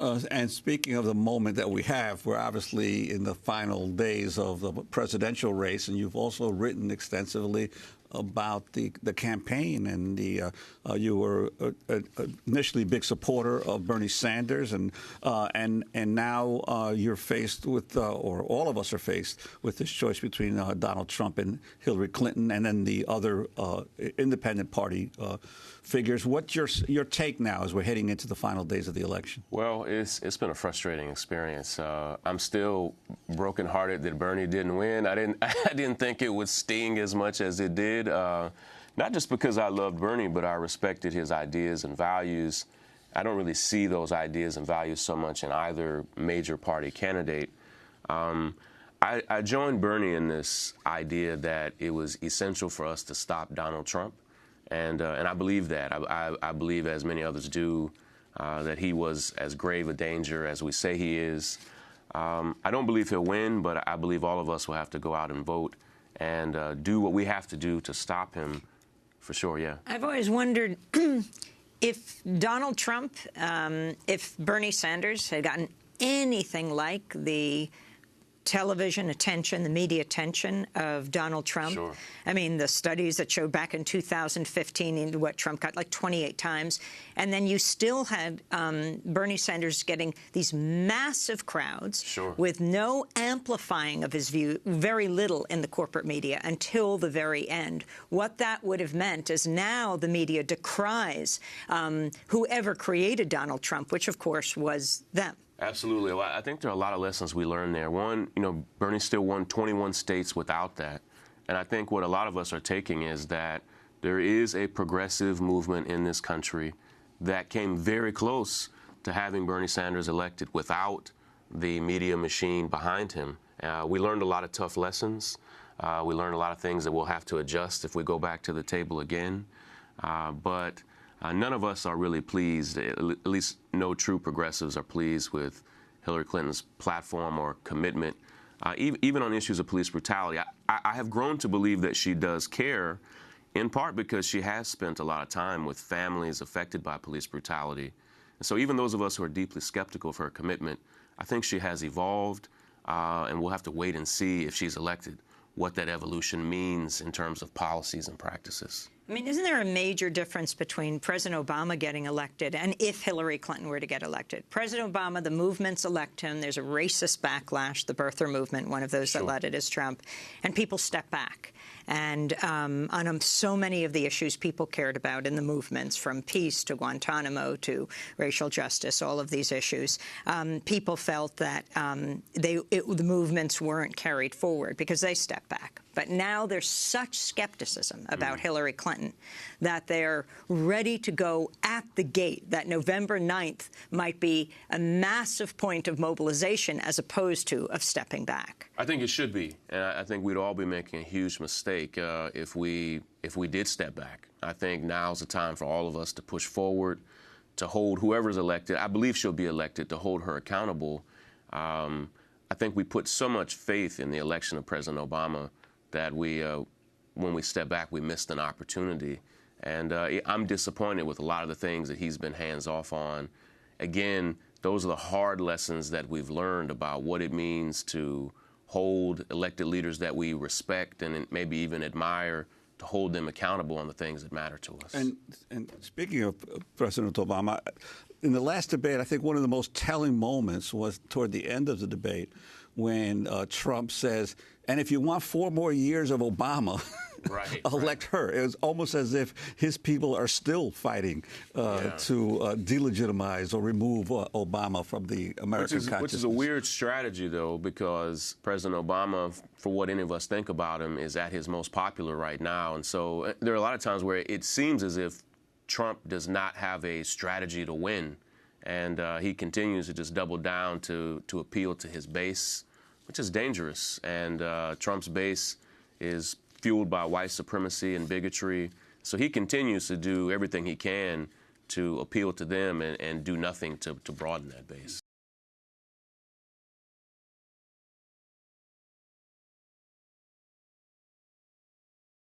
And speaking of the moment that we have, we're obviously in the final days of the presidential race, and you've also written extensively about the campaign, and you were initially a big supporter of Bernie Sanders, and now you're faced with, or all of us are faced with this choice between Donald Trump and Hillary Clinton, and then the other independent party figures. What's your take now as we're heading into the final days of the election? Well, it's been a frustrating experience. I'm still brokenhearted that Bernie didn't win. I didn't think it would sting as much as it did. Not just because I loved Bernie, but I respected his ideas and values. I don't really see those ideas and values so much in either major party candidate. I joined Bernie in this idea that it was essential for us to stop Donald Trump, and I believe that. I believe, as many others do, that he was as grave a danger as we say he is. I don't believe he'll win, but I believe all of us will have to go out and vote and do what we have to do to stop him, for sure, yeah. I've always wondered if Donald Trump, if Bernie Sanders had gotten anything like the television attention, the media attention of Donald Trump. Sure. I mean, the studies that showed back in 2015 what Trump got like 28 times. And then you still had Bernie Sanders getting these massive crowds. Sure. With no amplifying of his view, very little in the corporate media until the very end. What that would have meant is now the media decries whoever created Donald Trump, which, of course, was them. Absolutely. Well, I think there are a lot of lessons we learned there. One, Bernie still won 21 states without that. And I think what a lot of us are taking is that there is a progressive movement in this country that came very close to having Bernie Sanders elected without the media machine behind him. We learned a lot of tough lessons. We learned a lot of things that we'll have to adjust if we go back to the table again. But none of us are really pleased, at least no true progressives are pleased with Hillary Clinton's platform or commitment, even on issues of police brutality. I have grown to believe that she does care, in part because she has spent a lot of time with families affected by police brutality. And so even those of us who are deeply skeptical of her commitment, I think she has evolved, and we'll have to wait and see if she's elected what that evolution means in terms of policies and practices. I mean, isn't there a major difference between President Obama getting elected and if Hillary Clinton were to get elected? President Obama, the movements elect him. There's a racist backlash, the birther movement, one of those Sure. that led it is Trump. And people step back. And on so many of the issues people cared about in the movements, from peace to Guantanamo to racial justice, all of these issues, people felt that the movements weren't carried forward because they stepped back. But now there's such skepticism about Hillary Clinton that they're ready to go at the gate, that November 9th might be a massive point of mobilization as opposed to of stepping back. I think it should be, and I think we'd all be making a huge mistake if we did step back. I think now's the time for all of us to push forward, to hold whoever's elected. I believe she'll be elected, to hold her accountable. I think we put so much faith in the election of President Obama that when we step back, we missed an opportunity. And I'm disappointed with a lot of the things that he's been hands-off on. Again, those are the hard lessons that we've learned about what it means to hold elected leaders that we respect and maybe even admire, to hold them accountable on the things that matter to us. And speaking of President Obama, in the last debate, I think one of the most telling moments was toward the end of the debate when Trump says, and if you want 4 more years of Obama, elect her. It was almost as if his people are still fighting to delegitimize or remove Obama from the American consciousness. Which is a weird strategy, though, because President Obama, for what any of us think about him, is at his most popular right now. And so there are a lot of times where it seems as if Trump does not have a strategy to win. And he continues to just double down to appeal to his base, which is dangerous. And Trump's base is fueled by white supremacy and bigotry. So he continues to do everything he can to appeal to them and do nothing to broaden that base.